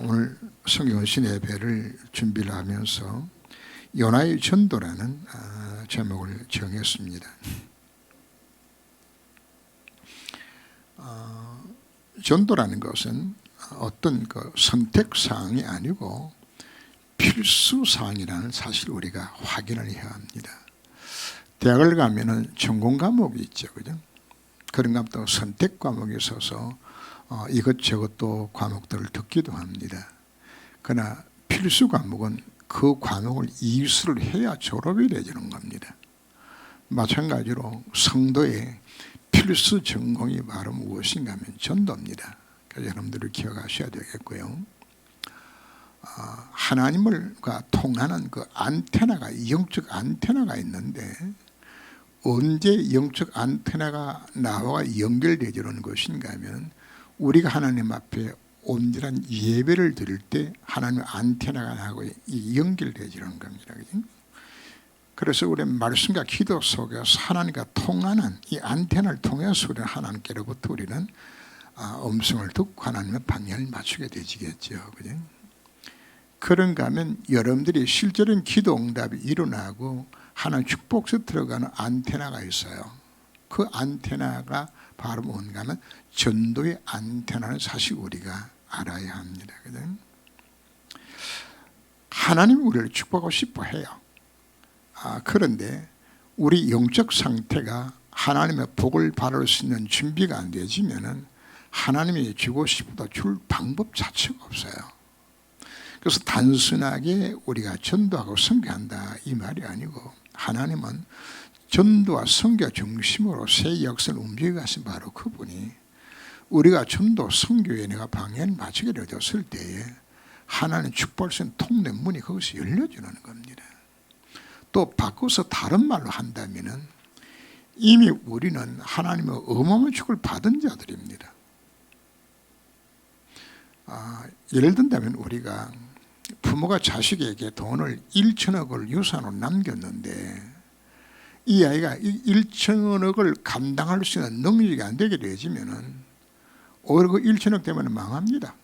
오늘 성경신 예배를 준비를 하면서 요나의 전도라는 제목을 정했습니다. 전도라는 것은 어떤 선택사항이 아니고 필수사항이라는 사실을 우리가 확인을 해야 합니다. 대학을 가면은 전공 과목이 있죠, 그죠? 그런가 또 선택 과목이 있어서 이것저것 또 과목들을 듣기도 합니다. 그러나 필수 과목은 그 과목을 이수를 해야 졸업이 되는 겁니다. 마찬가지로 성도의 필수 전공이 바로 무엇인가 하면 전도입니다. 그래서 여러분들이 기억하셔야 되겠고요. 하나님과 통하는 그 안테나가, 영적 안테나가 있는데 언제 영적 안테나가 나와 연결되지는 것인가 하면 우리가 하나님 앞에 온전한 예배를 드릴 때 하나님 안테나가 나하고 연결되지는 겁니다. 그래서 우리 말씀과 기도 속에서 하나님과 통하는 이 안테나를 통해서 우리는 하나님께로부터 우리는 음성을 듣고 하나님의 방향을 맞추게 되지겠죠. 그죠? 그런가 하면 여러분들이 실제로는 기도 응답이 일어나고 하나님 축복에 들어가는 안테나가 있어요. 그 안테나가 바로 뭔가 하면 전도의 안테나는 사실 우리가 알아야 합니다. 그죠? 하나님이 우리를 축복하고 싶어 해요. 그런데 우리 영적 상태가 하나님의 복을 받을 수 있는 준비가 안 되지면은 하나님이 주고 싶어도 줄 방법 자체가 없어요. 그래서 단순하게 우리가 전도하고 선교한다 이 말이 아니고 하나님은 전도와 선교 중심으로 새 역사를 움직여 가신 바로 그분이 우리가 전도 선교에 내가 방향을 맞추게 되었을 때에 하나님 축복할 수 있는 통로 문이 거기서 열려주는 겁니다. 또 바꿔서 다른 말로 한다면은 이미 우리는 하나님의 어마어마한 축복을 받은 자들입니다. 예를 든다면 우리가 부모가 자식에게 돈을 1천억을 유산으로 남겼는데 이 아이가 1천억을 감당할 수 있는 능력이 안 되게 되어지면은 오히려 그 1천억 때문에 망합니다.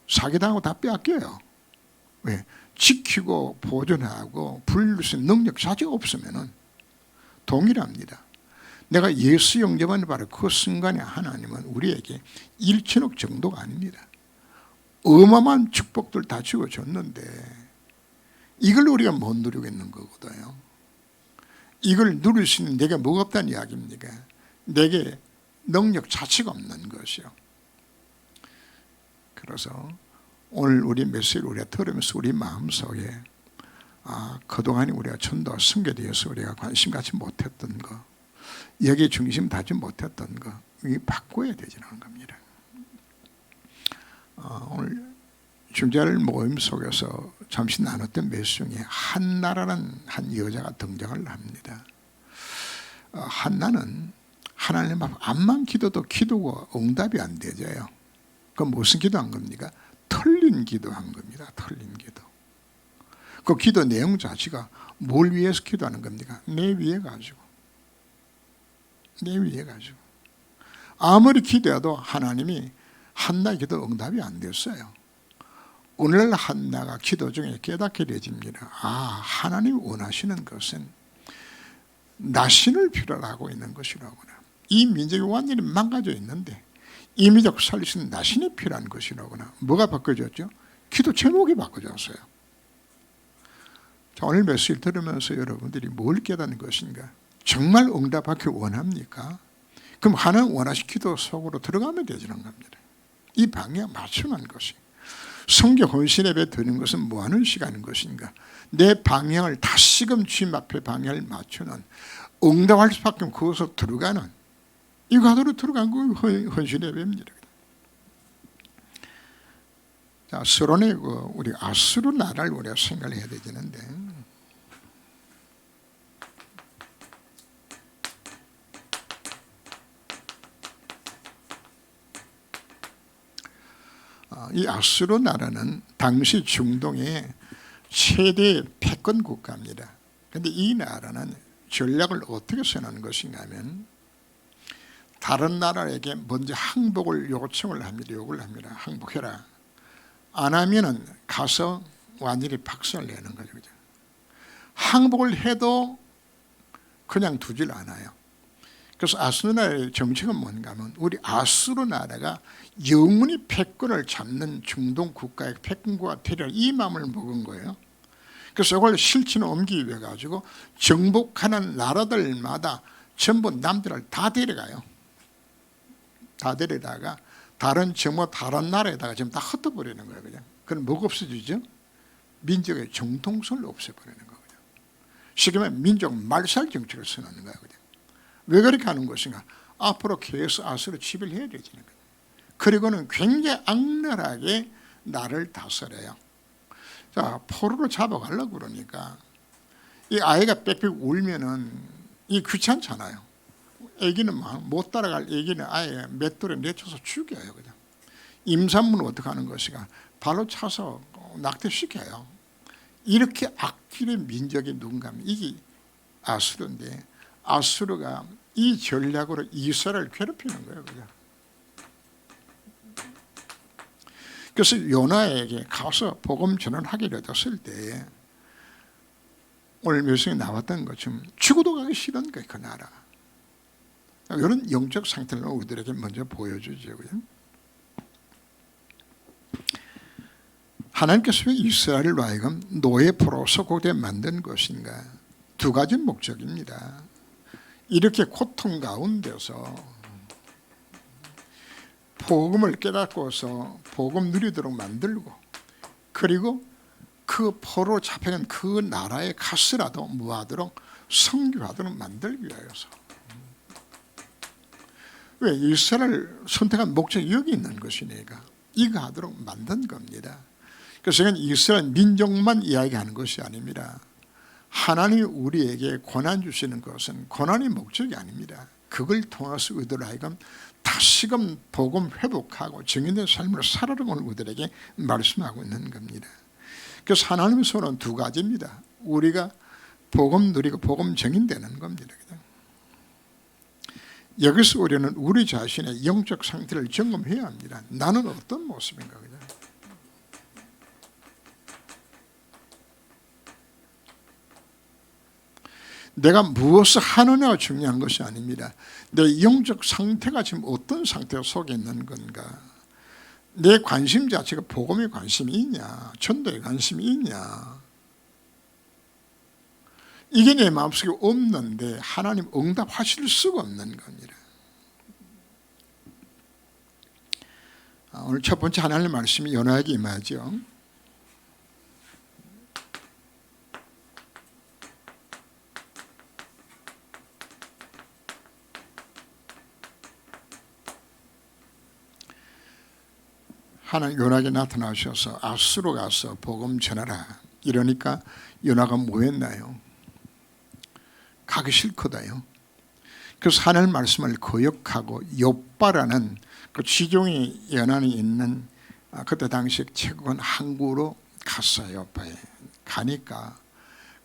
사기당하고 다 빼앗겨요. 왜? 지키고 보존하고 불릴 수 있는 능력 자체가 없으면은 동일합니다. 내가 예수 영접하는 바로 그 순간에 하나님은 우리에게 1천억 정도가 아닙니다. 어마어마한 축복들 다 주어줬는데 이걸 우리가 못 누리고 있는 거거든요. 이걸 누릴 수 있는 내게 뭐가 없다는 이야기입니까? 내게 능력 자체가 없는 것이요. 그래서 오늘 우리 메시지를 우리가 들으면서 우리 마음속에 그동안에 우리가 전도와 선교되어서 우리가 관심 갖지 못했던 거, 여기에 중심 다지 못했던 거, 이게 바꿔야 되지는 겁니다. 오늘 중재할 모임 속에서 잠시 나눴던 메시지 중에 한나라는 한 여자가 등장을 합니다. 한나는 하나님 앞 암만 기도도 기도가 응답이 안 되져요. 그럼 무슨 기도한 겁니까? 틀린 기도한 겁니다. 틀린 기도. 그 기도 내용 자체가 뭘 위해서 기도하는 겁니까? 내 위해 가지고. 내 위해 가지고. 아무리 기도해도 하나님이 한나의 기도 응답이 안 됐어요. 오늘날 한나가 기도 중에 깨닫게 되집니다. 하나님이 원하시는 것은 나신을 필요로 하고 있는 것이라구나. 이 민족이 완전히 망가져 있는데 이 민족 살릴 수 있는 나신이 필요한 것이라구나. 뭐가 바꿔졌죠? 기도 제목이 바꿔졌어요. 자, 오늘 메시지를 들으면서 여러분들이 뭘 깨닫는 것인가? 정말 응답하기 원합니까? 그럼 하나님 원하신 기도 속으로 들어가면 되지는 겁니다. 이 방향 맞추는 것이. 성교 헌신 예배 드리는 것은 뭐하는 시간인 것인가? 내 방향을 다시금 주님 앞에 방향을 맞추는 응답할 수밖에 없는 그것으로 들어가는 이 과도로 들어간 거 헌신 예배입니다. 자, 서론에 우리 아수르 나라를 우리가 생각을 해야 되는데 이 아수르 나라는 당시 중동의 최대 패권 국가입니다. 그런데 이 나라는 전략을 어떻게 써놓은 것인가 하면 다른 나라에게 먼저 항복을 요청을 합니다. 요구를 합니다. 항복해라. 안 하면은 가서 완전히 박살을 내는 거죠. 그죠? 항복을 해도 그냥 두질 않아요. 그래서 아수르 나라의 정책은 뭔가 하면 우리 아수르 나라가 영원히 패권을 잡는 중동 국가의 패권과 테러 이 마음을 먹은 거예요. 그래서 이걸 실천에 옮기기 위해 가지고 정복하는 나라들마다 전부 남들을 다 데려가요. 다 데려다가 다른 정부 다른 나라에다가 지금 다 흩어버리는 거예요. 그냥. 그럼 뭐가 없어지죠? 민족의 정통성을 없애버리는 거거든요. 쉽게 말하면 민족 말살 정책을 쓰는 거예요. 왜 그렇게 하는 것인가? 앞으로 계속 아수르 지배를 해야 되지는 거예요. 그리고는 굉장히 악랄하게 나를 다스려요. 자, 포로로 잡아가려고 그러니까 이 아이가 빽빽 울면은 이 귀찮잖아요. 애기는 막 못 따라갈 애기는 아예 맷돌에 내쳐서 죽여요. 그냥. 임산부는 어떻게 하는 것인가? 발로 차서 낙태시켜요. 이렇게 악질의 민족이 누군가 하면 이게 아수르인데 아수르가 이 전략으로 이스라엘을 괴롭히는 거예요. 그냥. 그래서 요나에게 가서 복음 전환하기로 했을 때 오늘 말씀에 나왔던 것처럼 죽어도 가기 싫은 거예요. 그 나라. 이런 영적 상태를 우리들에게 먼저 보여주죠. 그죠? 하나님께서 왜 이스라엘을 하여금 노예포로 소속되게 만든 것인가? 두 가지 목적입니다. 이렇게 고통 가운데서 복음을 깨닫고서 복음 누리도록 만들고 그리고 그 포로 잡혀간 그 나라에 가서라도 뭐하도록 선교하도록 만들기 위하여서. 왜? 이스라엘을 선택한 목적이 여기 있는 것이니까 이거 하도록 만든 겁니다. 그래서 이건 이스라엘 민족만 이야기하는 것이 아닙니다. 하나님이 우리에게 고난 주시는 것은 고난의 목적이 아닙니다. 그걸 통해서 우리들 하여금 다시금 복음 회복하고 정인된 삶으로 살아가는 우리들에게 말씀하고 있는 겁니다. 그래서 하나님의 손은 두 가지입니다. 우리가 복음 누리고 복음 정인되는 겁니다. 여기서 우리는 우리 자신의 영적 상태를 점검해야 합니다. 나는 어떤 모습인가. 그죠? 내가 무엇을 하느냐가 중요한 것이 아닙니다. 내 영적 상태가 지금 어떤 상태 속에 있는 건가. 내 관심 자체가 복음에 관심이 있냐, 전도에 관심이 있냐. 이게 내 마음속에 없는데 하나님 응답하실 수가 없는 겁니다. 오늘 첫 번째 하나님의 말씀이 요나에게 임하죠. 하나님 요나에게 나타나셔서 아수르 가서 복음 전하라. 이러니까 요나가 뭐 했나요? 가기 싫거든요. 그래서 하나님 말씀을 거역하고 욥바라는 그 지종이 연안에 있는 그때 당시 최고한 항구로 갔어요. 욥바에 가니까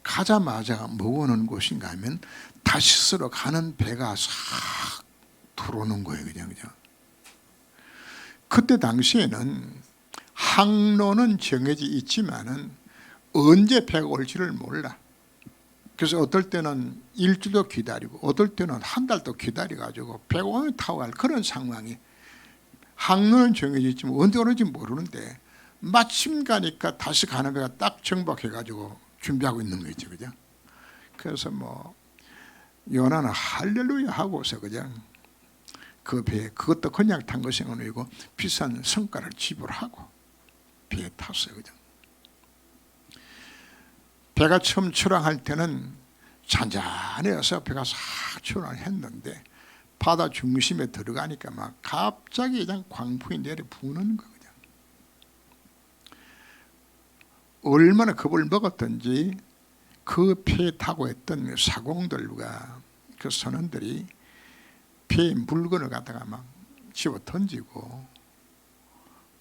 가자마자 뭐 오는 곳인가 하면 다시스로 가는 배가 싹 들어오는 거예요. 그냥. 그때 당시에는 항로는 정해져 있지만은 언제 배가 올지를 몰라. 그래서 어떨 때는 일주일도 기다리고 어떨 때는 한 달도 기다려가지고 배가 오면 타고 갈 그런 상황이 항로는 정해져 있지만 언제 오는지 모르는데 마침 가니까 다시 가는 배가 딱 정박해가지고 준비하고 있는 거죠. 그죠? 그래서 뭐 요나는 할렐루야 하고서 그냥 그 배에 그것도 그냥 탄 것이 아니고 비싼 성과를 지불하고 배에 탔어요. 그죠? 배가 처음 출항할 때는 잔잔해서 배가 싹 출항했는데 바다 중심에 들어가니까 막 갑자기 그냥 광풍이 내려 부는 거거든요. 얼마나 겁을 먹었던지 그 배에 타고 있던 사공들과 그 선원들이 배에 물건을 갖다가 막 집어 던지고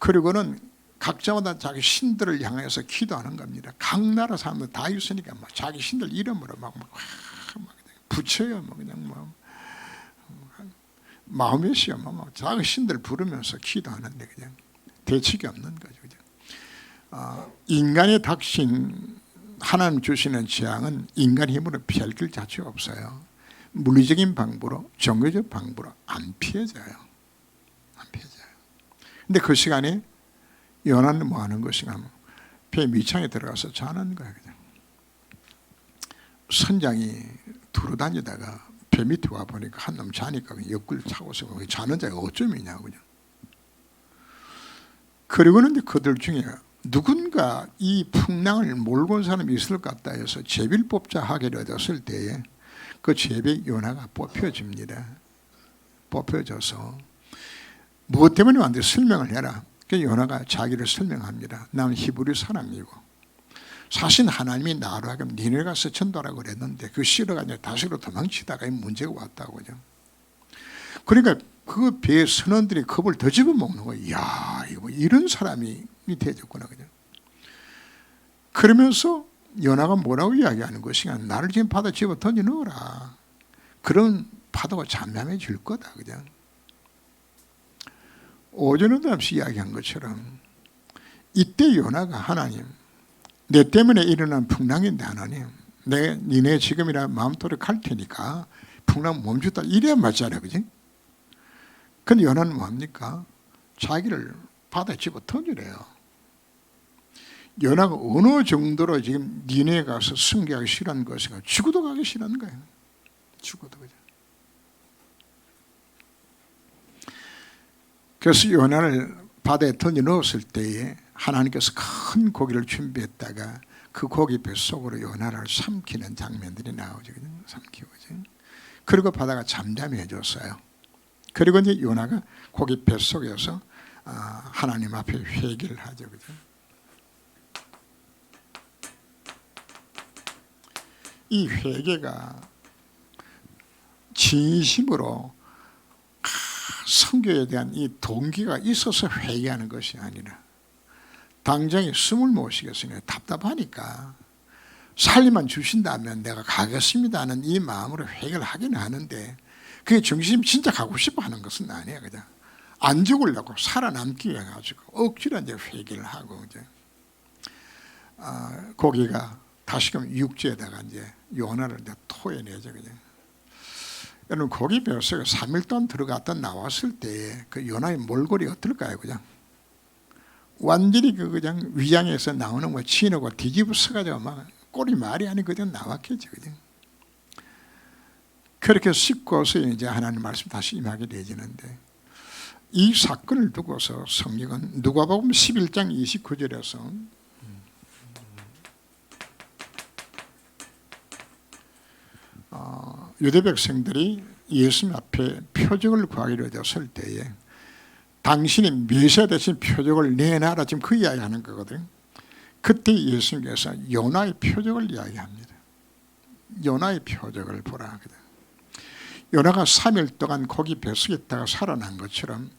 그리고는 각자마다 자기 신들을 향해서 기도하는 겁니다. 각 나라 사람들 다 있으니까 막 자기 신들 이름으로 막 붙여요. 뭐 그냥 뭐 마음에 시험 막 자기 신들 부르면서 기도하는데 그냥 대책이 없는 거죠. 그냥. 인간의 닥친 하나님 주시는 재앙은 인간 힘으로 피할 길 자체가 없어요. 물리적인 방법으로, 종교적 방법으로 안 피해져요. 안 피해져요. 근데 그 시간에 요나는 뭐 하는 것인가 하면 배 밑창에 들어가서 자는 거예요. 그냥. 선장이 두루 다니다가 배 밑에 와 보니까 한 놈 자니까 옆구리 차고서 자는 자가 어쩌면이냐고 그냥. 그리고는 이제 그들 중에 누군가 이 풍랑을 몰고 온 사람이 있을 것 같다 해서 제비를 뽑자 하기를 얻었을 때에 그 제비 요나가 뽑혀집니다. 뽑혀져서 무엇 때문에 왔는데 설명을 해라. 그 요나가 자기를 설명합니다. 나는 히브리 사람이고 사실 하나님이 나로 하여금 니네 가서 전도하라고 그랬는데 그 싫어가지고 다시로 도망치다가 이 문제가 왔다고요. 그러니까 그 배의 선원들이 겁을 더 집어먹는 거예요. 이야, 이거 이런 사람이 되졌구나. 그냥. 그러면서 요나가 뭐라고 이야기하는 것이냐. 나를 지금 바다 집어 던져 넣어라. 그런 파도가 잠잠해질 거다. 그냥. 오전에도 없이 이야기한 것처럼 이때 요나가 하나님, 내 때문에 일어난 풍랑인데 하나님, 니네 지금이라 마음대로 갈 테니까 풍랑 멈추다 이래야 맞잖아요. 그지? 근데 요나는 뭐합니까? 자기를 바다에 집어 던지래요. 요나가 어느 정도로 지금 니네에 가서 승계하기 싫어하는 것인가? 죽어도 가기 싫어하는 거예요. 죽어도. 그죠? 그래서 요나를 바다에 던져 넣었을 때에 하나님께서 큰 고기를 준비했다가 그 고기 뱃속으로 요나를 삼키는 장면들이 나오죠. 삼키고. 그리고 바다가 잠잠해졌어요. 그리고 이제 요나가 고기 뱃속에서 하나님 앞에 회개를 하죠. 그죠? 이 회개가 진심으로 선교에 대한 이 동기가 있어서 회개하는 것이 아니라 당장에 숨을 못 쉬겠으니 답답하니까 살림만 주신다면 내가 가겠습니다 하는 이 마음으로 회개를 하긴 하는데 그게 정신이 진짜 가고 싶어 하는 것은 아니에요. 그냥 안 죽으려고 살아남기 위해 가지고 억지로 이제 회개를 하고 이제 고기가 다시금 육지에다가 이제 요나를 이제 토해내죠. 그냥. 여러분 고기 뱃속에 3일 동안 들어갔다 나왔을 때 그 요나의 몰골이 어떨까요? 그냥 완전히 그냥 위장에서 나오는 거 치누고 뒤집어 써가지고 막 꼴이 말이 아니고 그냥 나왔겠죠. 그냥. 그렇게 씻고서 이제 하나님 말씀 다시 임하게 되지는데 이 사건을 두고서 성경은 누가복음 11장 29절에서 유대 백성들이 예수님 앞에 표적을 구하기로 되었을 때에 당신이 메시아 대신 표적을 내놔라 지금 그 이야기하는 거거든. 그때 예수님께서 요나의 표적을 이야기합니다. 요나의 표적을 보라 하거든. 요나가 3일 동안 고기 뱃속에 있다가 살아난 것처럼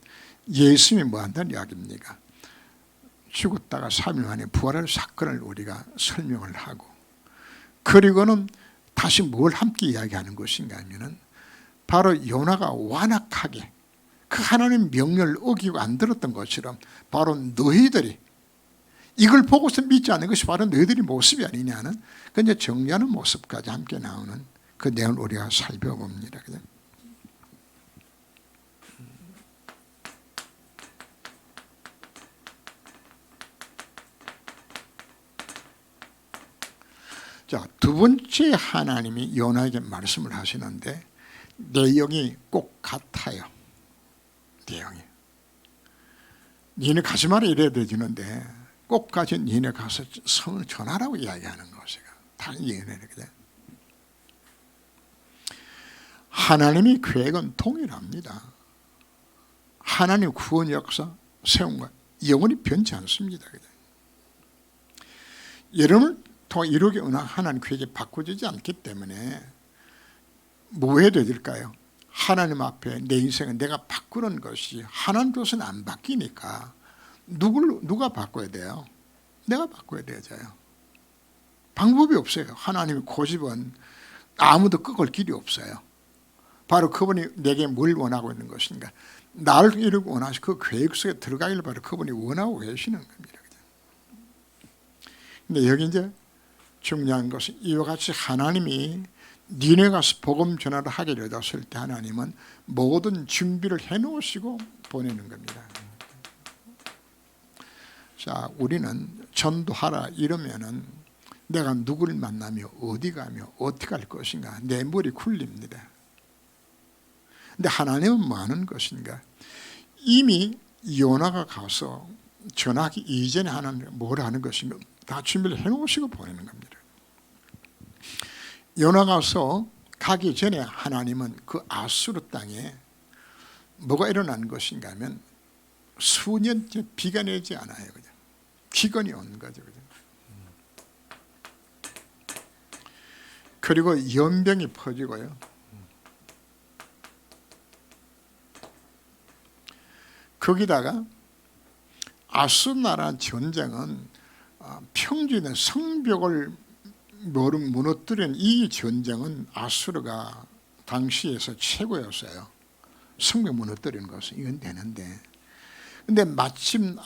예수님이 뭐 한다는 이야기입니까? 죽었다가 3일 만에 부활할 사건을 우리가 설명을 하고 그리고는 다시 뭘 함께 이야기하는 것인가 하면은 바로 요나가 완악하게 그 하나님 명령을 어기고 안 들었던 것처럼 바로 너희들이 이걸 보고서 믿지 않는 것이 바로 너희들이 모습이 아니냐는 그 이제 정리하는 모습까지 함께 나오는 그 내용을 우리가 살펴봅니다. 그죠? 자, 두 번째 하나님이 요나에게 말씀을 하시는데 내용이 꼭 같아요. 내용이. 니네 가지 마라 이래야 되지는데 꼭 가지 니네 가서 성을 전하라고 이야기하는 것이가 다른 예언이거든. 하나님의 계획은 동일합니다. 하나님 구원 역사 세운 것 영원히 변치 않습니다. 여러분을 통해 이루게 하나님 계획이 바꿔지지 않기 때문에 뭐 해야 될까요? 하나님 앞에 내 인생은 내가 바꾸는 것이 하나님 뜻은 안 바뀌니까 누가 바꿔야 돼요? 내가 바꿔야 되잖아요. 방법이 없어요. 하나님의 고집은 아무도 꺾을 길이 없어요. 바로 그분이 내게 뭘 원하고 있는 것인가? 나를 이루고 원하시고 그 계획 속에 들어가기를 바로 그분이 원하고 계시는 겁니다. 근데 여기 이제 중요한 것은 이와 같이 하나님이 니네 가서 복음 전하를 하게 되었을 때 하나님은 모든 준비를 해놓으시고 보내는 겁니다. 자, 우리는 전도하라 이러면은 내가 누구를 만나며 어디 가며 어떻게 할 것인가 내 머리 굴립니다. 근데 하나님은 뭐 하는 것인가? 이미 요나가 가서 전하기 이전에 뭘 하는 것인가? 다 준비를 해놓으시고 보내는 겁니다. 요나 가서 가기 전에 하나님은 그 아수르 땅에 뭐가 일어난 것인가 하면 수년째 비가 내지 않아요. 그죠? 기근이 온 거죠. 그죠? 그리고 연병이 퍼지고요. 거기다가 아수르 나라 전쟁은 평지에 성벽을 무너뜨린 이 전쟁은 아수르가 당시에서 최고였어요. 성벽 무너뜨리는 것은 이건 되는데, 근데 마침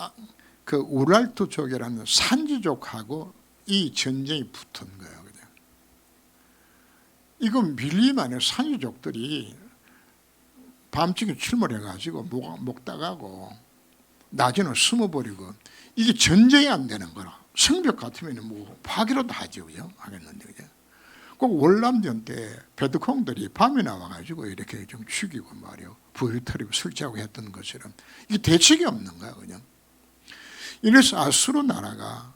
그 우랄투 족이라는 산지족하고 이 전쟁이 붙은 거예요. 그죠? 이건 밀리면 산지족들이 밤중에 출몰해가지고 목다가고 낮에는 숨어버리고 이게 전쟁이 안 되는 거라. 성벽 같으면 뭐 파기라도 하죠, 그죠? 하겠는데, 그죠? 꼭 월남전 때 베트콩들이 밤에 나와가지고 이렇게 좀 죽이고 말이요, 불 터리고 술 짜고 했던 것처럼 이게 대책이 없는 거야, 그냥. 이래서 아수르 나라가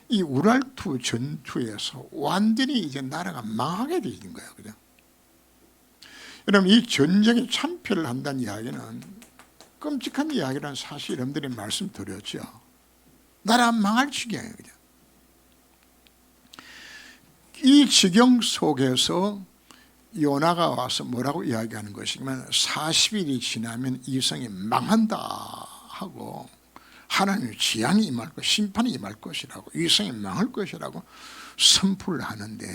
이 우랄투 전투에서 완전히 이제 나라가 망하게 되는 거야, 그죠? 여러분, 이 전쟁에 참패를 한다는 이야기는 끔찍한 이야기라는 사실 여러분들이 말씀드렸죠. 나라 망할 지경이에요. 이 지경 속에서 요나가 와서 뭐라고 이야기하는 것이면 40일이 지나면 이 성이 망한다 하고 하나님의 재앙이 임할 것, 심판이 임할 것이라고, 이 성이 망할 것이라고 선포를 하는데,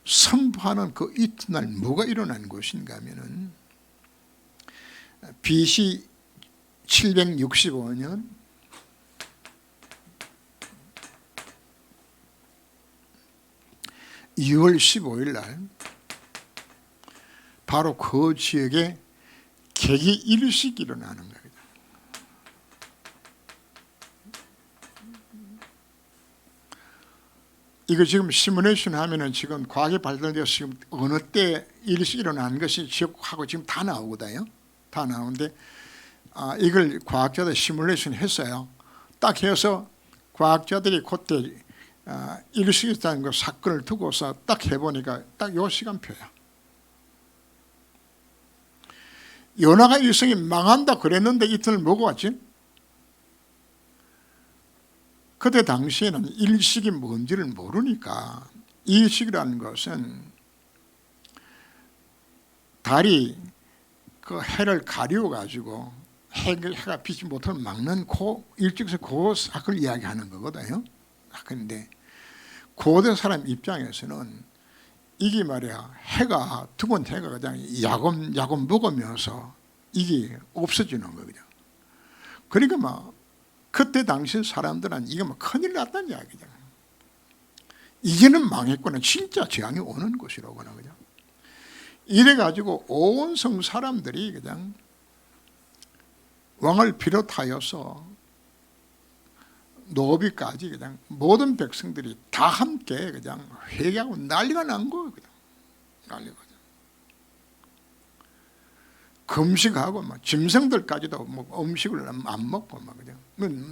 선포하는 그 이튿날 뭐가 일어난 것인가 하면은 BC 765년 (2월 15일) 날 바로 그 지역에 개기 일식이 일어나는 거예요. 이거 지금 시뮬레이션 하면은 지금 과학이 발달돼서 지금 어느 때 일식이 일어나는 것이 지역하고 지금 다 나오거든요. 다 나오는데 이걸 과학자들 시뮬레이션 했어요. 딱 해서 과학자들이 그때 일식이 있다는 그 사건을 두고서 딱 해보니까 딱 요 시간표야. 요나가 일성이 망한다 그랬는데 이틀 뭐고 왔지? 그때 당시에는 일식이 뭔지를 모르니까, 일식이라는 것은 달이 그 해를 가리워 가지고 해가 비지 못하면 막는 그 일찍서 그 사건을 이야기하는 거거든요. 그런데 고대 사람 입장에서는 이게 말이야, 해가 두 번 해가 그냥 야금 먹으면서 이게 없어지는 거거든요. 그러니까 막 그때 당시 사람들은 이게 뭐 큰일 났다는 이야기죠. 이제는 망했구나, 진짜 재앙이 오는 것이라고나, 그죠? 이래가지고 온 성 사람들이 그냥 왕을 비롯하여서 노비까지 그냥 모든 백성들이 다 함께 그냥 회개하고 난리가 난 거예요. 그냥 난리가. 금식하고 막 짐승들까지도 뭐 음식을 안 먹고 막 그냥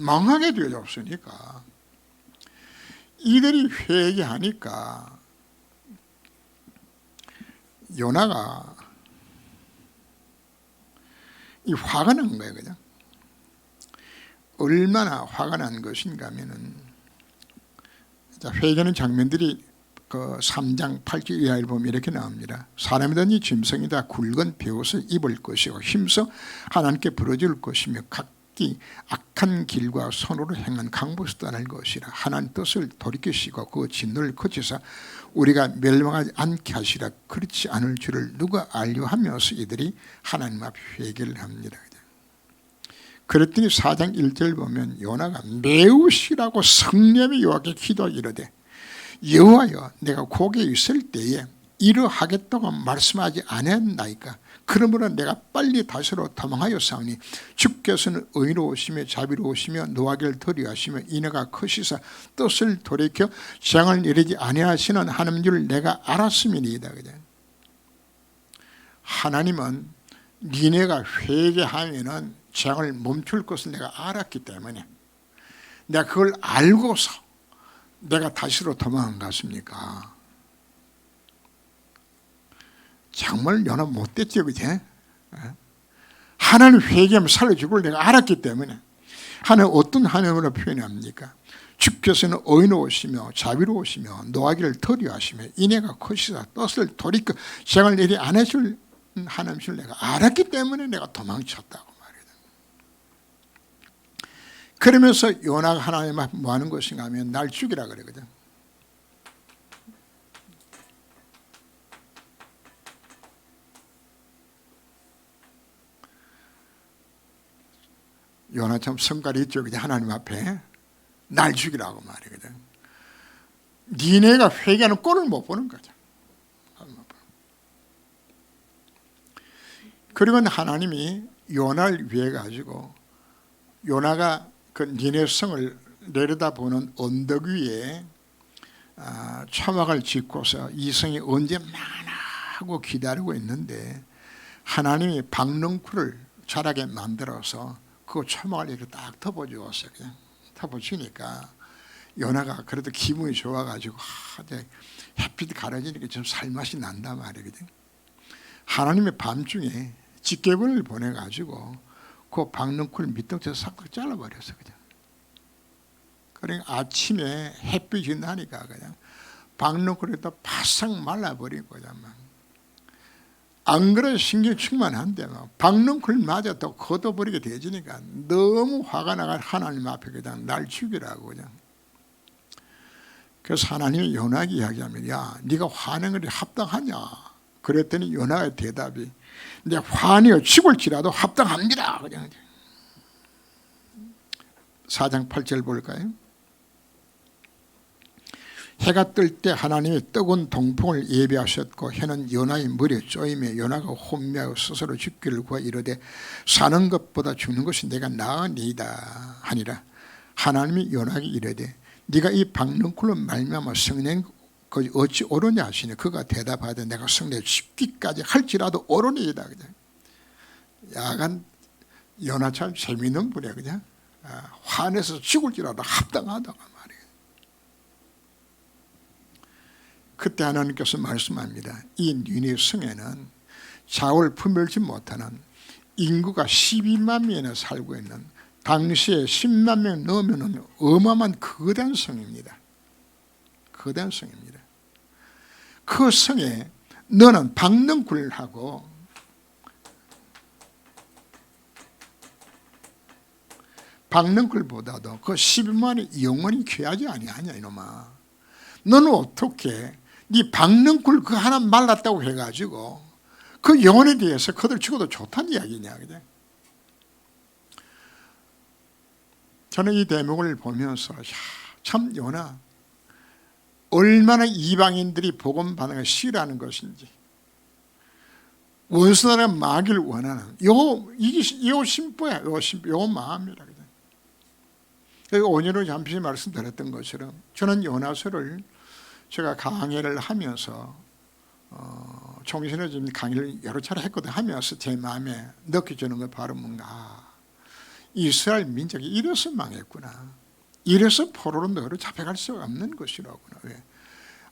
망하게 되었으니까 이들이 회개하니까 요나가 이 화가 난 거예요. 그냥 얼마나 화가 난 것인가 하면은, 회개하는 장면들이 그 3장 8절 이하를 보면 이렇게 나옵니다. 사람이든지 짐승이다 굵은 베옷을 입을 것이고 힘써 하나님께 부르짖을 것이며 각기 악한 길과 손으로 행한 강보에서 떠날 것이라. 하나님 뜻을 돌이키시고 그 진노를 거치사 우리가 멸망하지 않게 하시라. 그렇지 않을 줄을 누가 알려 하면서 이들이 하나님 앞에 회개를 합니다. 그랬더니 4장 1절 보면 요나가 매우 싫어하고 성령이 여호와께 기도하여 이르되 여호와여 내가 고개 있을 때에 이러하겠다고 말씀하지 아니었나이까. 그러므로 내가 빨리 다시로 도망하였사오니 주께서는 의로우시며 자비로우시며 노하기를 더디하시며 인애가 크시사 뜻을 돌이켜 재앙을 이르지 아니하시는 하나님인 줄 내가 알았음이니이다. 하나님은 니네가 회개하면은 재앙을 멈출 것을 내가 알았기 때문에 내가 그걸 알고서 내가 다시로 도망한 것입니까? 정말 요나 못됐죠, 그제? 하나님 회개하면 살려주고 내가 알았기 때문에. 하나님 어떤 하나님으로 표현합니까? 주께서는 의로우시며 자비로우시며 노하기를 더디하시며 인애가 크시사 뜻을 돌이켜 재앙을 내리 안 해줄 하나님을 내가 알았기 때문에 내가 도망쳤다고 말이다. 그러면서 요나가 하나님 앞에 뭐 하는 것인가 하면 날 죽이라 그러거든. 요나처럼 성깔이 있죠. 하나님 앞에 날 죽이라고 말이거든. 니네가 회개하는 꼴을 못 보는 거죠. 그리고 하나님이 요나를 위해 가지고 요나가 그 니네 성을 내려다보는 언덕 위에 초막을 짓고서 이 성이 언제 마나 하고 기다리고 있는데 하나님이 박넝쿨을 자라게 만들어서 그 초막을 이렇게 딱 덮어주었어요. 그냥 덮어주니까 요나가 그래도 기분이 좋아가지고 햇빛이 가려지니까 좀 살맛이 난단 말이거든. 하나님의 밤중에 집게벌을 보내가지고 그 박넝쿨 밑둥에서 싹 잘라버렸어. 그냥. 그러니까 아침에 햇빛이 나니까 그냥 박넝쿨이 또 바싹 말라버린 거잖아. 안 그래도 신경 충만한데 박넝쿨마저 또 걷어버리게 되지니까 너무 화가 나가 하나님 앞에 그냥 날 죽이라고 그냥. 그래서 하나님이 요나에게 이야기하면 야 네가 화내는 것이 합당하냐. 그랬더니 요나의 대답이 내가 화내어 죽을지라도 합당합니다. 그냥. 4장 8절 볼까요? 해가 뜰 때 하나님이 뜨거운 동풍을 예비하셨고 해는 요나의 머리에 쪼이며 요나가 혼미하고 스스로 죽기를 구하 이르되 사는 것보다 죽는 것이 내가 나으니이다 하니라. 하나님이 요나에게 이르되 네가 이 박넝쿨로 말미암아 성령 어찌 오르냐 하시니 그가 대답하되 내가 성령에 죽기까지 할지라도 오르니이다. 그냥. 야간 요나처럼 재미있는 분이야. 그냥 화내서 죽을지라도 합당하다고 말이에요. 그때 하나님께서 말씀합니다. 이 니네 성에는 자올 품멸지 못하는 인구가 12만 명이나 살고 있는 당시에 10만 명 넣으면 어마어마한 거대한 성입니다. 거대한 성입니다. 그 성에 너는 박넝쿨하고 박넝쿨보다도 그 12만이 영원히 귀하지 아니하냐 이놈아. 너는 어떻게 네 박넝쿨 그 하나 말랐다고 해가지고 그 영혼에 대해서 그들 죽어도 좋다는 이야기냐. 그냥. 저는 이 대목을 보면서 참 요나 얼마나 이방인들이 복음 받는 걸 싫어하는 것인지 원수나라 마귀를 원하는 요 심보야. 요 마음이라. 그래서 오늘은 잠시 말씀드렸던 것처럼 저는 요나서를 제가 강의를 하면서 총신에 좀 강의를 여러 차례 했거든요. 하면서 제 마음에 느껴지는 건 바로 뭔가 이스라엘 민족이 이래서 망했구나. 이래서 포로로 너를 잡혀갈 수 없는 것이라구나. 왜?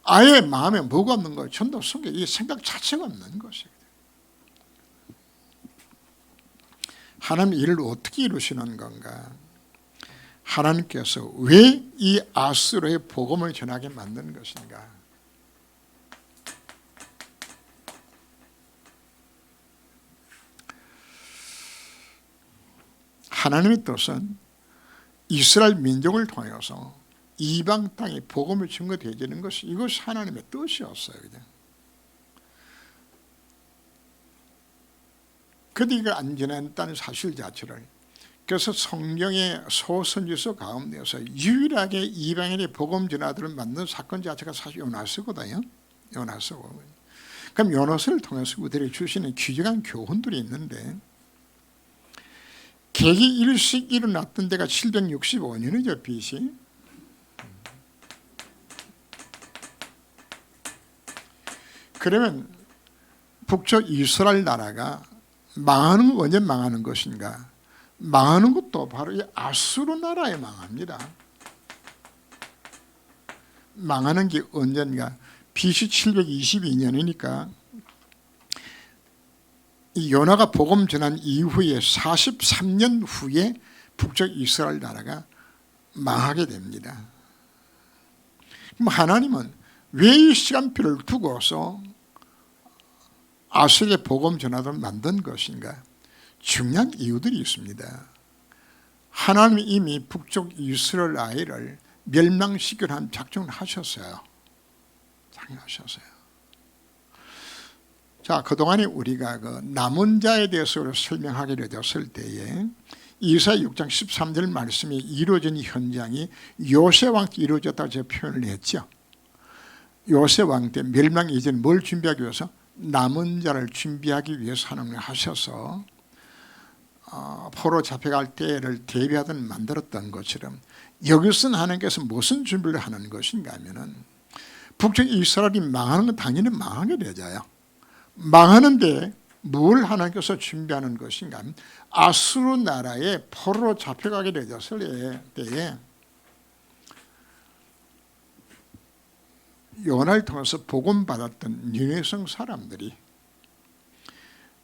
아예 마음에 뭐가 없는 거예요. 전도 속에 이 생각 자체가 없는 것이에요. 하나님 일을 어떻게 이루시는 건가? 하나님께서 왜 이 아수르의 복음을 전하게 만든 것인가? 하나님의 뜻은 이스라엘 민족을 통해서 이방 땅에 복음을 증거되어지는 것이 이것이 하나님의 뜻이었어요. 그런데 이걸 안 전했다는 사실 자체를 그래서 성경의 소선지서 가운데서 유일하게 이방인의 복음 전하들을 만든 사건 자체가 사실 요나서거든요. 요나서고. 그럼 요나서를 통해서 우리들이 주시는 귀중한 교훈들이 있는데, 계기 일식 일어났던 데가 765년이죠, BC. 그러면 북쪽 이스라엘 나라가 망하는 건 언제 망하는 것인가? 망하는 것도 바로 이 아수르 나라에 망합니다. 망하는 게 언젠가? BC 722년이니까 이 요나가 복음 전한 이후에 43년 후에 북쪽 이스라엘 나라가 망하게 됩니다. 그럼 하나님은 왜 이 시간표를 두고서 아수르의 복음 전하도록 만든 것인가? 중요한 이유들이 있습니다. 하나님이 이미 북쪽 이스라엘 아이를 멸망시키려 한 작정을 하셨어요. 작정하셨어요. 자, 그동안에 우리가 그 남은 자에 대해서 설명하게 되었을 때에 이사야 6장 13절 말씀이 이루어진 현장이 요새 왕 때 이루어졌다고 제가 표현을 했죠. 요새 왕 때 멸망 이전 뭘 준비하기 위해서? 남은 자를 준비하기 위해서 하나님을 하셔서 포로 잡혀갈 때를 대비하던 만들었던 것처럼 여기서는 하나님께서 무슨 준비를 하는 것인가 하면은 북쪽 이스라엘이 망하는 건 당연히 망하게 되잖아요. 망하는데 뭘 하나님께서 준비하는 것인가 하면 아수르 나라에 포로로 잡혀가게 되었을 때에 요나를 통해서 복음받았던 니느웨성 사람들이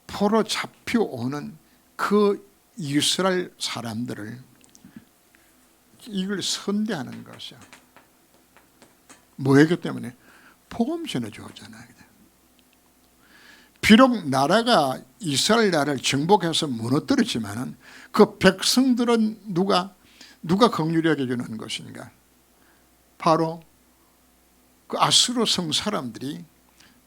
포로 잡혀오는 그 이스라엘 사람들을 이걸 선대하는 것이야. 뭐였기 때문에? 복음 전해주었잖아요. 비록 나라가 이스라엘 나라를 정복해서 무너뜨렸지만은 그 백성들은 누가 긍휼히 여겨주는 것인가? 바로 그 아수르 성 사람들이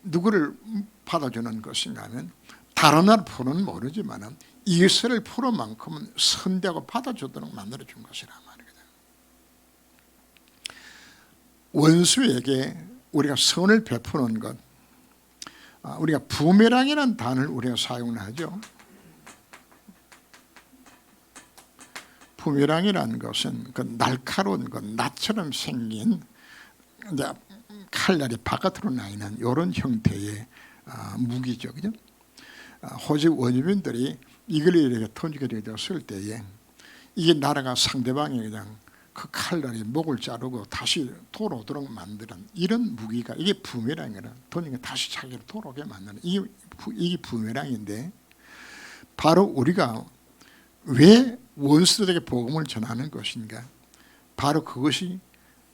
누구를 받아주는 것인가 하면 다른 나라 포로는 모르지만 이스라엘 포로만큼은 선대하고 받아주도록 만들어준 것이란 말이거든. 원수에게 우리가 선을 베푸는 것, 우리가 부메랑이라는 단어를 우리가 사용을 하죠. 부메랑이라는 것은 그 날카로운 그 낫처럼 생긴 칼날이 바깥으로 나 있는 이런 형태의 무기죠. 그죠? 호주 원주민들이 이걸 이렇게 던지게 되었을 때에 이게 나라가 상대방이 그냥 그 칼날이 목을 자르고 다시 돌아오도록 만드는 이런 무기가 이게 부메랑이라 던지게 다시 자기를 돌아오게 만드는 이게 부메랑인데 바로 우리가 왜 원수들에게 복음을 전하는 것인가? 바로 그것이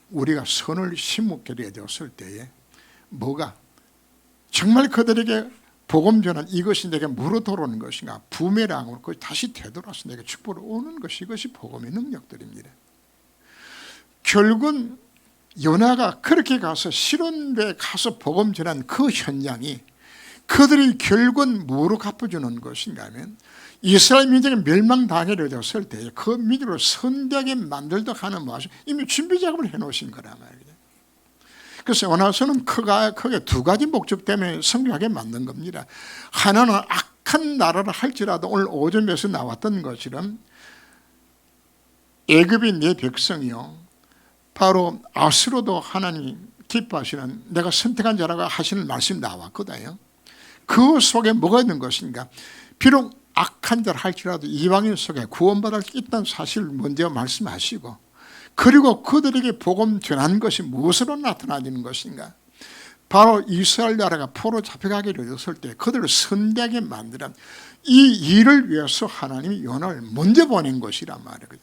우리가 선을 심게 되었을 때에 뭐가 정말 그들에게 복음 전한 이것이 내게 물어 들어오는 것인가? 부메랑으로 그것이 다시 되돌아서 내게 축복을 오는 것이 이것이 복음의 능력들입니다. 결국은 요나가 그렇게 가서 시론에 가서 복음 전한 그 현장이 그들이 결국은 뭐로 갚아주는 것인가 하면 이스라엘 민족이 멸망당하게 되었을 때 그 민족을 선대하게 만들도록 하는 것이 이미 준비 작업을 해놓으신 거란 말이에요. 그래서 요나서는 크게 두 가지 목적 때문에 성공하게 만든 겁니다. 하나는 악한 나라를 할지라도 오늘 오전에서 나왔던 것처럼 애굽이 내 백성이요 바로 아수르도 하나님 기뻐하시는 내가 선택한 자라고 하시는 말씀이 나왔거든요. 그 속에 뭐가 있는 것인가? 비록 악한 자를 할지라도 이방인 속에 구원받을 수 있다는 사실을 먼저 말씀하시고 그리고 그들에게 복음 전한 것이 무엇으로 나타나는 것인가? 바로 이스라엘 나라가 포로 잡혀가게 되었을 때 그들을 선대하게 만드는 이 일을 위해서 하나님이 요나를 먼저 보낸 것이란 말이거든요.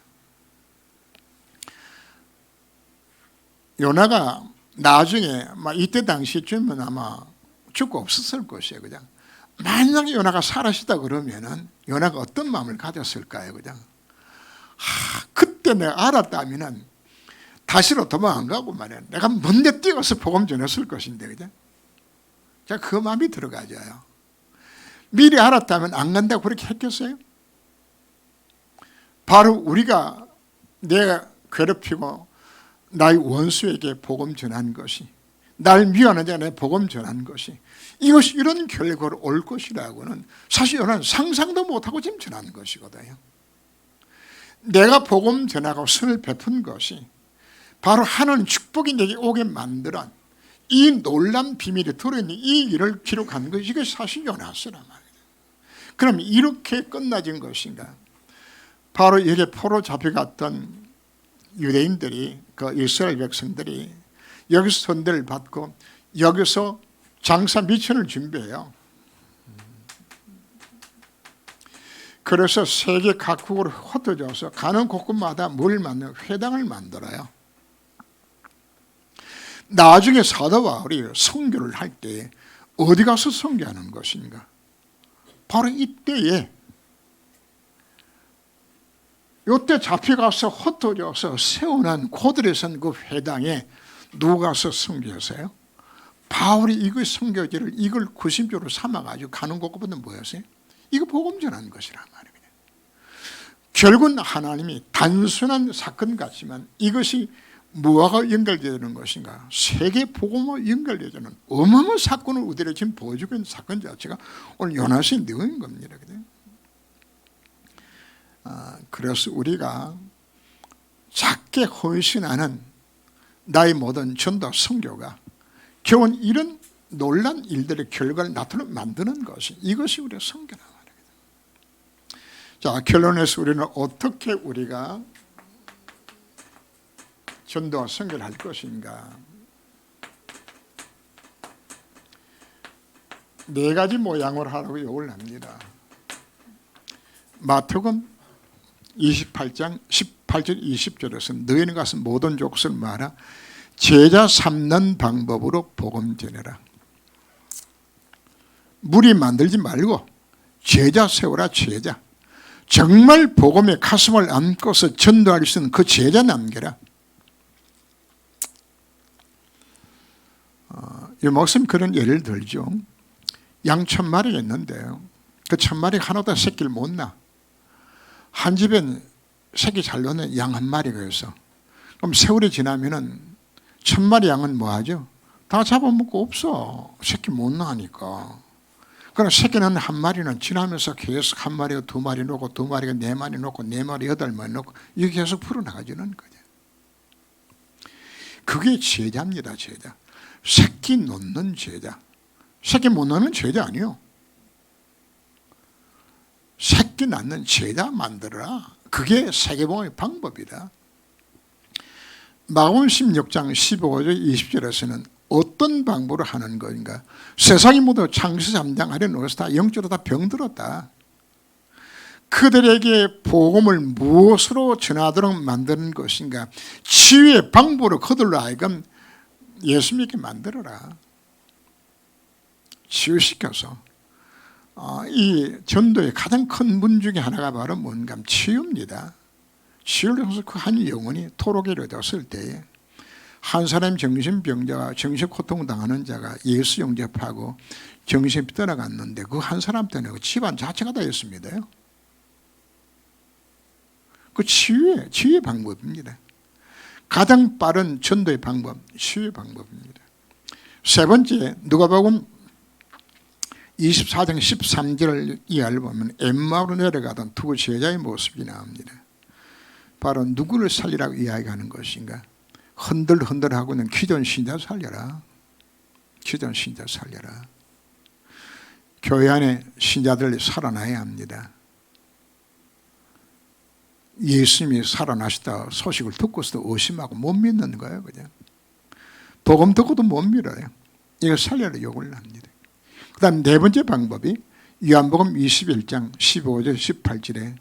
요나가 나중에 이때 당시쯤은 아마 죽고 없었을 것이에요. 그냥 만약에 요나가 살아있다 그러면은 요나가 어떤 마음을 가졌을까요? 그냥 그때 내가 알았다면은 다시로 도망 안 가고 말이야. 내가 먼저 뛰어서 복음 전했을 것인데, 그죠? 자, 그 마음이 들어가져요. 미리 알았다면 안 간다고 그렇게 했겠어요? 바로 우리가 내가 괴롭히고 나의 원수에게 복음 전한 것이, 날 미워하는 자에게 복음 전한 것이, 이것이 이런 결과로 올 것이라고는 사실 여러분 상상도 못하고 지금 전한 것이거든요. 내가 복음 전하고 선을 베푼 것이 바로 하나님 축복이 내게 오게 만들어 이 놀란 비밀이 들어있는 이 일을 기록한 것이, 이게 사실 요나서란 말이에요. 그럼 이렇게 끝나진 것인가? 바로 여기에 포로 잡혀갔던 유대인들이, 그 이스라엘 백성들이 여기서 선대를 받고 여기서 장사 미천을 준비해요. 그래서 세계 각국으로 흩어져서 가는 곳곳마다 뭘 만들어요? 회당을 만들어요. 나중에 사도 바울이 선교를 할 때 어디 가서 선교하는 것인가? 바로 이때에, 이때 잡혀가서 흩어져서 세워난 고들에 선 그 회당에 누가 가서 선교했어요? 바울이 이거 선교지를 이걸 구심적으로 삼아가지고 가는 곳곳마다 뭐였어요? 이거 복음 전하는 것이란 말이에요. 결국은 하나님이 단순한 사건 같지만 이것이 무엇과 연결되는 것인가? 세계 복음과 연결되는 어마어마한 사건을 우리에게 지금 보여주고 있는 사건 자체가 오늘 요나서의 내용인 겁니다. 그래서 우리가 작게 헌신하는 나의 모든 전도 선교가 결국은 이런 놀란 일들의 결과를 나타내게 만드는 것이, 이것이 우리의 선교란 말입니다. 자, 결론에서 우리는 어떻게 우리가 전도와 선교를 할 것인가? 네 가지 모양으로 하라고 요구를 합니다. 마태복음 28장 18절 20절에서 너희는 가서 모든 족속을 말하 제자 삼는 방법으로 복음 전해라. 무리 만들지 말고 제자 세워라. 제자, 정말 복음에 가슴을 안고서 전도할 수 있는 그 제자 남겨라. 이 목사님 그런 예를 들죠. 양 1000마리가 있는데요, 그 1000마리가 하나도 새끼를 못 낳아. 한 집엔 새끼 잘 놓는 양 1마리가 있어. 그럼 세월이 지나면은 1000마리 양은 뭐 하죠? 다 잡아먹고 없어. 새끼 못 낳으니까. 그럼 새끼는 1마리는 지나면서 계속 1마리가 2마리 놓고 2마리가 4마리 놓고 4마리 8마리 놓고 이게 계속 풀어나가지는 거죠. 그게 제자입니다. 제자. 새끼 놓는 제자. 새끼 못 낳는 제자 아니요. 새끼 낳는 제자 만들어라. 그게 세계복음의 방법이다. 마가복음 16장 15절 20절에서는 어떤 방법으로 하는 것인가? 세상이 모두 창세 3장 아래 놓여서 다 영적으로 다 병들었다. 그들에게 복음을 무엇으로 전하도록 만드는 것인가? 치유의 방법으로 그들로 하여금 예수 믿게 만들어라. 치유시켜서. 이 전도의 가장 큰 문 중에 하나가 바로 뭔가 치유입니다. 치유를 통해서 그 한 영혼이 토록에 이르렀을 때에 한 사람 정신병자가 정신고통 당하는 자가 예수 영접하고 정신이 떠나갔는데 그 한 사람 때문에 그 집안 자체가 다 있습니다. 그 치유의 방법입니다. 가장 빠른 전도의 방법, 치유의 방법입니다. 세 번째, 누가복음 24장 13절을 이하를 보면 엠마오로 내려가던 두 제자의 모습이 나옵니다. 바로 누구를 살리라고 이야기하는 것인가? 흔들흔들하고 있는 기존 신자 살려라. 기존 신자 살려라. 교회 안에 신자들이 살아나야 합니다. 예수님이 살아나시다 소식을 듣고서도 의심하고 못 믿는 거예요. 그냥 복음 듣고도 못 믿어요. 이거 살려라 요구를 합니다. 그 다음 네 번째 방법이 요한복음 21장 15절 18절에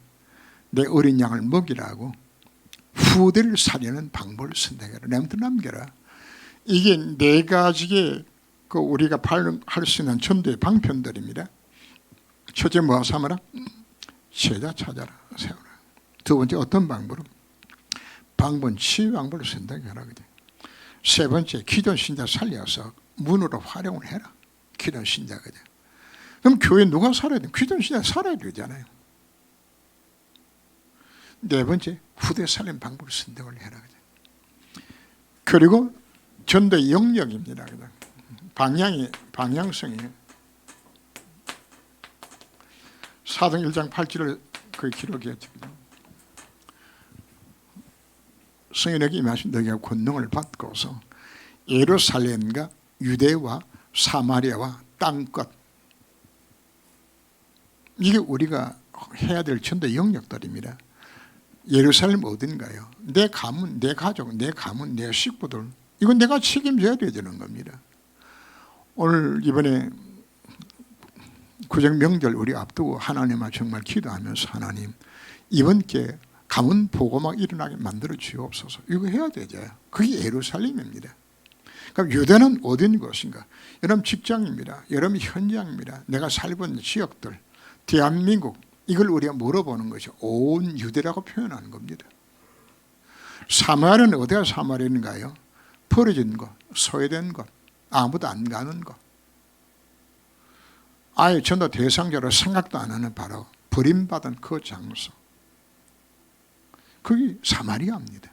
내 어린 양을 먹이라고 후대를 살리는 방법을 선택해라. 남도 남겨라. 이게 네 가지의 그 우리가 할 수 있는 전도의 방편들입니다. 첫째 뭐 삼아라? 제자 찾아라. 세워라. 두 번째 어떤 방법으로? 방법 치유 방법을 선택해라. 세 번째 기존 신자 살려서 문으로 활용을 해라. 기존 신자거든. 그럼 교회 누가 살아야 돼? 기존 신자 살아야 되잖아요. 네 번째, 후대 살림 방법을 선택을 해라. 그리고 전도의 영역입니다. 방향성이 사도행 1장 8절을 거의 기록했죠. 성인에게 임하신 너희가 권능을 받고서 예루살렘과 유대와 사마리아와 땅끝, 이게 우리가 해야 될 전도 영역들입니다. 예루살렘 어딘가요? 내 가문, 내 가족, 내 가문, 내 식구들, 이건 내가 책임져야 되는 겁니다. 오늘 이번에 구정 명절 우리 앞두고 하나님을 정말 기도하면서, 하나님 이번 기회에 가문 복음화 일어나게 만들어 주옵소서. 이거 해야 되죠. 그게 예루살렘입니다. 그럼 유대는 어딘 것인가? 여러분 직장입니다. 여러분 현장입니다. 내가 살고 있는 지역들, 대한민국, 이걸 우리가 물어보는 것이 온 유대라고 표현하는 겁니다. 사마리아는 어디가 사마리아인가요? 버려진 것, 소외된 것, 아무도 안 가는 것, 아예 전도 대상자로 생각도 안 하는 바로 버림받은 그 장소, 그게 사마리아입니다.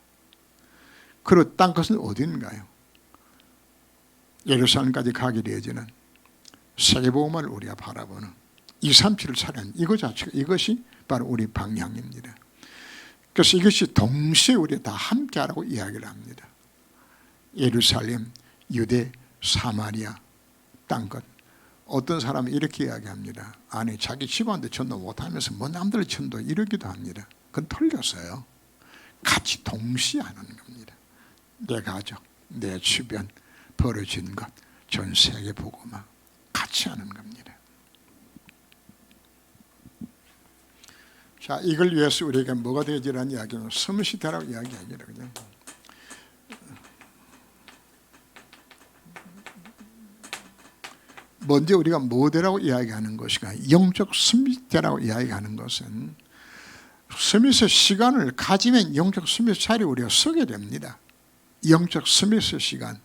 그리고 땅끝은 어딘가요? 예루살렘까지 가게 되어지는 세계복음화를 우리가 바라보는 237을 차리는 이것 자체가, 이것이 바로 우리 방향입니다. 그래서 이것이 동시에 우리 다 함께하라고 이야기를 합니다. 예루살렘, 유대, 사마리아, 땅끝. 어떤 사람은 이렇게 이야기합니다. 아니 자기 집안도 전도 못하면서 뭐 남들 전도 이러기도 합니다. 그건 틀렸어요. 같이 동시에 하는 겁니다. 내 가족, 내 주변, 벌어진 것, 전 세계 복음화 같이 하는 겁니다. 자, 이걸 위해서 우리가 뭐가 되어지라는 이야기는 섬시대라고 이야기합니다. 그냥. 먼저 우리가 뭐대라고 이야기하는 것인가? 영적 섬시대라고 이야기하는 것은 스미스 시간을 가지면 영적 스미스 자리에 우리가 서게 됩니다. 영적 스미스 시간.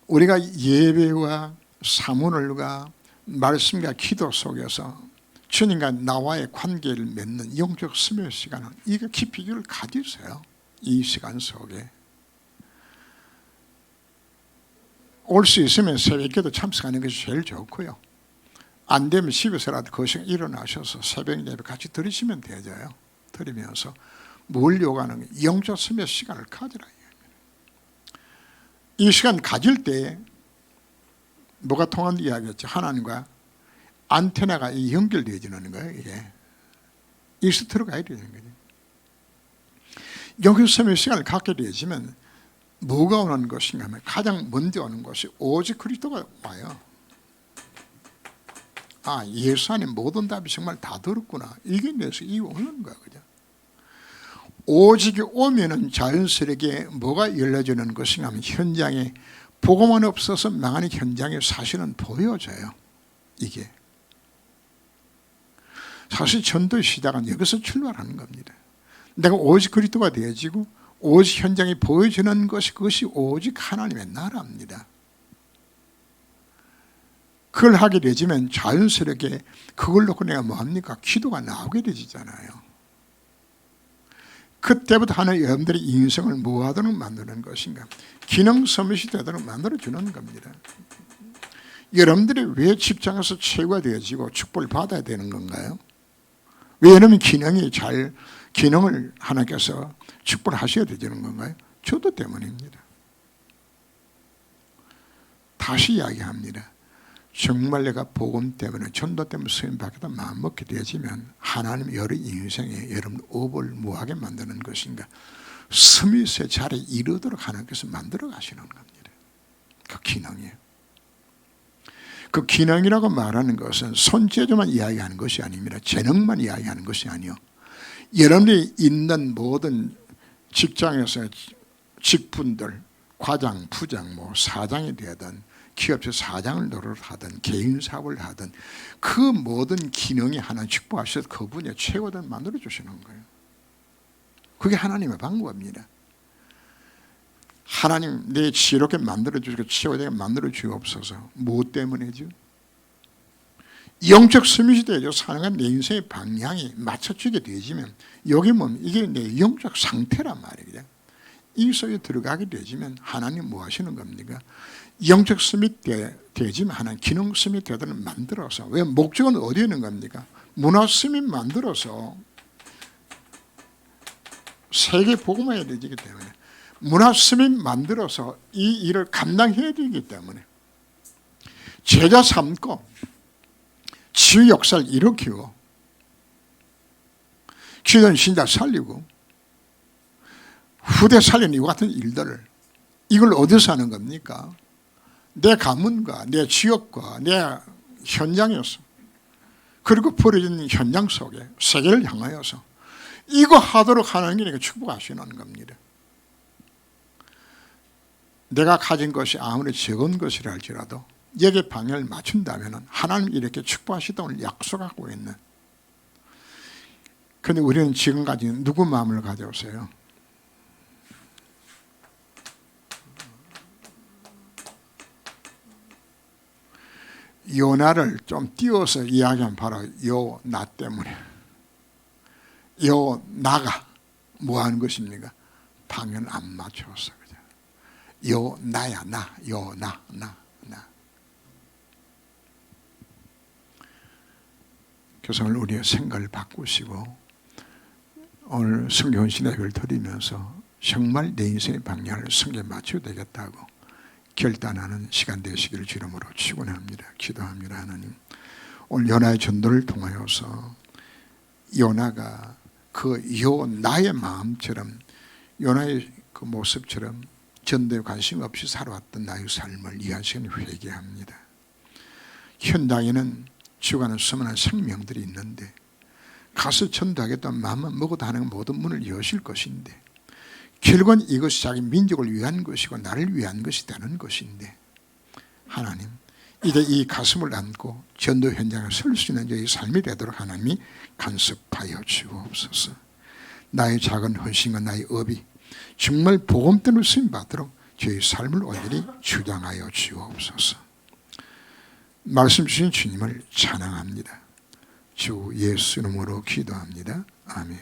우리가 예배와 사문을과 말씀과 기도 속에서 주님과 나와의 관계를 맺는 영적 스미스 시간은 이거 깊이 이걸 가지세요. 이 시간 속에. 올 수 있으면 새벽기도 참석하는 것이 제일 좋고요. 안 되면 집에서라도 그 시간 일어나셔서 새벽 예배 같이 드리시면 되죠. 드리면서 뭘 요구하는 거예요? 영적 스미스 시간을 가지라. 이 시간 가질 때 뭐가 통한다 이야기했죠. 하나님과 안테나가 연결되어지는 거예요. 이게 이스트로 가야 되는 거죠. 영적 스미스 시간을 갖게 되어지면 뭐가 오는 것인가 하면 가장 먼저 오는 것이 오직 그리스도가 와요. 아, 예수 안에 모든 답이 정말 다 들었구나. 이게 내서 이 오는 거야. 그죠? 오직이 오면은 자연스럽게 뭐가 열려지는 것인가 하면 현장에 복음만 없어서 망하는 현장의 사실은 보여져요. 이게 사실 전도의 시작은 여기서 출발하는 겁니다. 내가 오직 그리스도가 되어지고 오직 현장에 보여지는 것이, 그것이 오직 하나님의 나라입니다. 그걸 하게 되지면 자연스럽게 그걸 놓고 내가 뭐합니까? 기도가 나오게 되잖아요. 그때부터 하나님 여러분들의 인생을 뭐하도록 만드는 것인가? 기능 서밋이 되도록 만들어주는 겁니다. 여러분들이 왜 직장에서 최고가 되어지고 축복을 받아야 되는 건가요? 왜냐하면 기능을 하나님께서 축복을 하셔야 되는 건가요? 저도 때문입니다. 다시 이야기합니다. 정말 내가 복음 때문에 전도 때문에 쓰임받겠다 마음먹게 되어지면 하나님 여러 인생에 여러분 업을 무하게 만드는 것인가? 스미스의 자리에 이르도록 하나님께서 만들어 가시는 겁니다. 그 기능이에요. 그 기능이라고 말하는 것은 손재주만 이야기하는 것이 아닙니다. 재능만 이야기하는 것이 아니요. 여러분이 있는 모든 직장에서 직분들, 과장, 부장, 사장이 되든 기업체 사장을 노릇하든 개인 사업을 하든 그 모든 기능이 하나 축복하셔서 그분의 최고를 만들어 주시는 거예요. 그게 하나님의 방법입니다. 하나님 내 지혜롭게 만들어 주시고 최고되게 만들어 주옵소서. 무엇 때문이죠? 영적 스밋이 되어져 사는 내 인생의 방향이 맞춰지게 되지면 여기 보면 이게 내 영적 상태란 말이에요. 이 속에 들어가게 되지면 하나님 뭐 하시는 겁니까? 영적 스밋 되지만 하나님 기능 스밋 되도록 만들어서, 왜 목적은 어디에 있는 겁니까? 문화 스밋 만들어서 세계 복음화에 되기 때문에, 문화 스밋 만들어서 이 일을 감당해야 되기 때문에 제자 삼고 치유 역사를 일으키고 기존 신자 살리고 후대 살리는 이와 같은 일들을, 이걸 어디서 하는 겁니까? 내 가문과 내 지역과 내 현장에서, 그리고 벌어진 현장 속에 세계를 향하여서 이거 하도록 하나님께 축복하시는 겁니다. 내가 가진 것이 아무리 적은 것이라 할지라도 여기에 방향을 맞춘다면 하나님 이렇게 축복하시도록 약속하고 있는. 그런데 우리는 지금까지 누구 마음을 가져오세요? 요나를 좀 띄워서 이야기하면 바로 요나 때문에. 요나가 뭐 하는 것입니까? 방향을 안 맞춰서. 요나야, 나. 요나, 나. 그래서 오늘 우리의 생각을 바꾸시고 오늘 성경 신학을 드리면서 정말 내 인생의 방향을 성경에 맞춰야 되겠다고 결단하는 시간 되시기를 주름으로 축원합니다. 기도합니다. 하나님, 오늘 요나의 전도를 통하여서 요나가 그 요나의 마음처럼, 요나의 그 모습처럼 전도에 관심 없이 살아왔던 나의 삶을 이해하시는 회개합니다. 현장에는 죽어가는 수많은 생명들이 있는데 가서 전도하겠다는 마음만 먹어도 하는 모든 문을 여실 것인데, 결국은 이것이 자기 민족을 위한 것이고 나를 위한 것이 되는 것인데, 하나님 이제 이 가슴을 안고 전도 현장에 설 수 있는 저희 삶이 되도록 하나님이 간섭하여 주옵소서. 나의 작은 헌신과 나의 업이 정말 복음 때문에 쓰임받도록 저희 삶을 온전히 주장하여 주옵소서. 말씀 주신 주님을 찬양합니다. 주 예수 이름으로 기도합니다. 아멘.